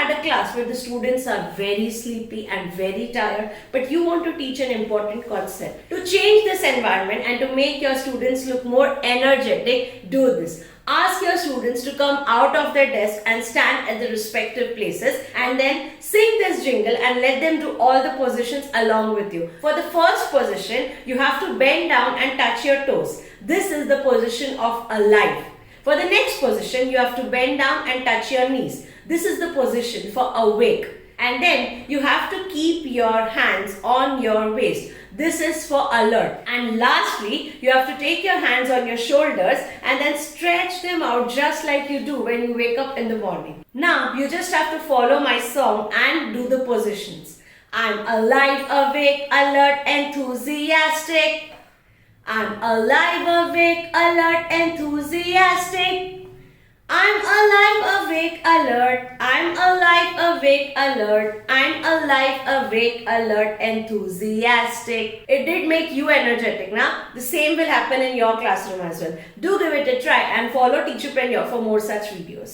had a class where the students are very sleepy and very tired, but you want to teach an important concept. To change this environment and to make your students look more energetic, do this. Ask your students to come out of their desk and stand at the respective places, and then sing this jingle and let them do all the positions along with you. For the first position, you have to bend down and touch your toes. This is the position of alive. For the next position, you have to bend down and touch your knees. This is the position for awake. And then you have to keep your hands on your waist. This is for alert. And lastly, you have to take your hands on your shoulders and then stretch them out just like you do when you wake up in the morning. Now, you just have to follow my song and do the positions. I'm alive, awake, alert, enthusiastic. I'm alive, awake, alert, enthusiastic. I'm alive, awake, alert. I'm alive, awake, alert. I'm alive, awake, alert, enthusiastic. It did make you energetic, now the same will happen in your classroom as well. Do give it a try and follow Teacherpreneur for more such videos.